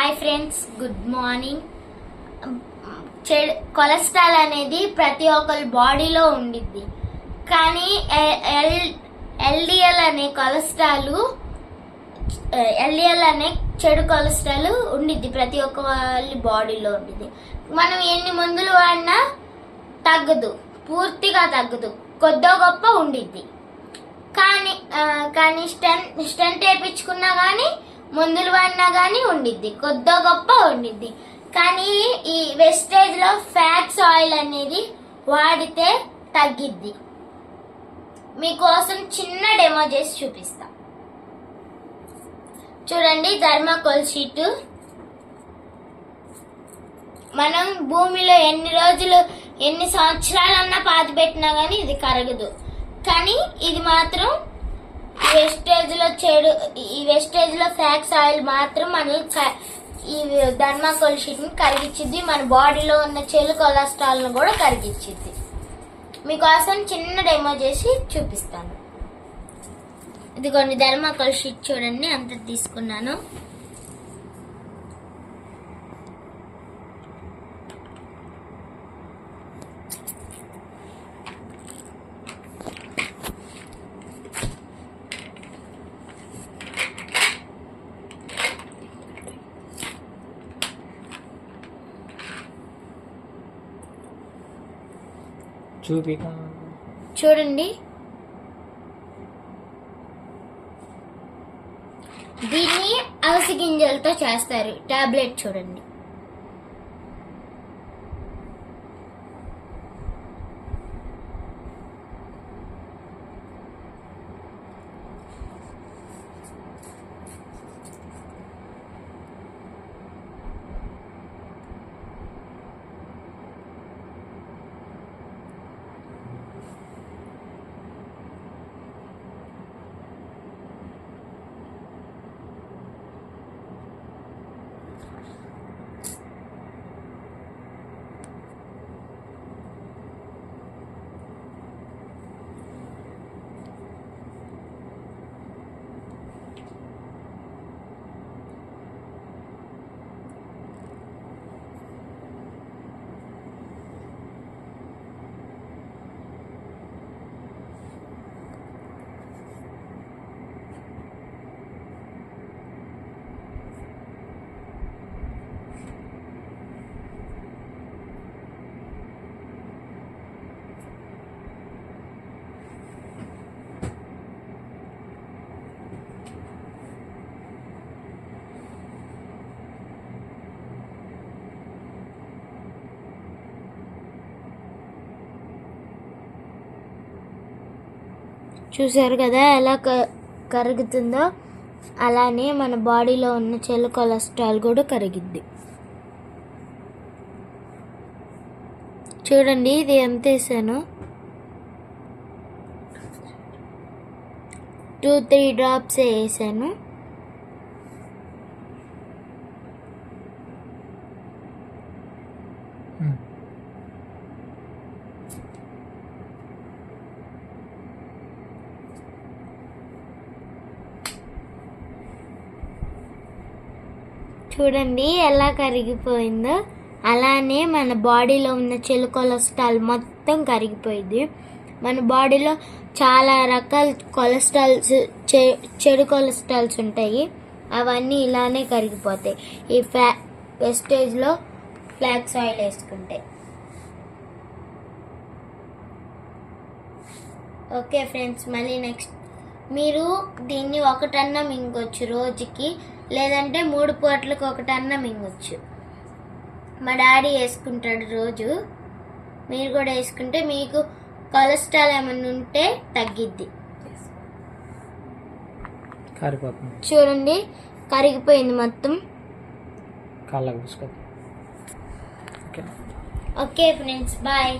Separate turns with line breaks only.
Hi friends, good morning. Cholesterol అనేది ప్రతి ఒక్కరి బాడీలో ఉండిద్ది. కానీ ఎల్డిఎల్ అనే చెడు కొలెస్ట్రాల్ ఉండిద్ది, ప్రతి ఒక్క వాళ్ళ బాడీలో ఉండిద్ది. మనం ఎన్ని మందులు వాడినా తగ్గదు, పూర్తిగా తగ్గదు, కొద్దో గొప్ప ఉండిద్ది. కానీ స్టెంట్ వేయించుకున్నా కానీ మందులు వాడినా కానీ ఉండిద్ది, కొద్దో గొప్ప ఉండిద్ది. కానీ ఈ వెస్టేజ్ లో ఫ్యాట్స్ ఆయిల్ అనేది వాడితే తగ్గిద్ది. మీకోసం చిన్న డెమో చేసి చూపిస్తా. చూడండి, థర్మాకోల్ షీట్. మనం భూమిలో ఎన్ని సంవత్సరాలన్నా పాతి పెట్టినా కానీ ఇది కరగదు. కానీ ఇది మాత్రం ఈ వెస్టేజ్ లో ఫ్యాట్స్ ఆయిల్ మాత్రం ఈ థర్మాకోల్ షీట్ ని కరిగించింది. మన బాడీలో ఉన్న చెడు కొలెస్ట్రాల్ ను కూడా కరిగించింది. మీకోసం చిన్న డెమో చేసి చూపిస్తాను. ఇదిగోండి థర్మాకోల్ షీట్, చూడండి అంత తీసుకున్నాను. చూడండి, దీన్ని అవిసె గింజలతో చేస్తారు టాబ్లెట్. చూడండి, చూసారు కదా ఎలా కరుగుతుందో. అలానే మన బాడీలో ఉన్న చెడు కొలెస్ట్రాల్ కూడా కరిగిద్ది. చూడండి, ఇది ఎంత వేసాను, 2-3 డ్రాప్స్ వేసాను. చూడండి ఎలా కరిగిపోయిందో. అలానే మన బాడీలో ఉన్న చెడు కొలెస్ట్రాల్ మొత్తం కరిగిపోయింది. మన బాడీలో చాలా రకాల చెడు కొలెస్ట్రాల్స్ ఉంటాయి, అవన్నీ ఇలానే కరిగిపోతాయి ఈ వెస్టేజ్లో ఫ్లాక్స్ ఆయిల్ వేసుకుంటే. ఓకే ఫ్రెండ్స్, మళ్ళీ నెక్స్ట్ మీరు దీన్ని ఒకటన్నా మింగొచ్చు రోజుకి, లేదంటే 3 పూటలకు ఒకటన్నా మింగొచ్చు. మా డాడీ వేసుకుంటాడు రోజు, మీరు కూడా వేసుకుంటే మీకు కొలెస్ట్రాల్ ఏమన్నా ఉంటే తగ్గిద్ది. చూడండి, కరిగిపోయింది మొత్తం. Okay friends, bye.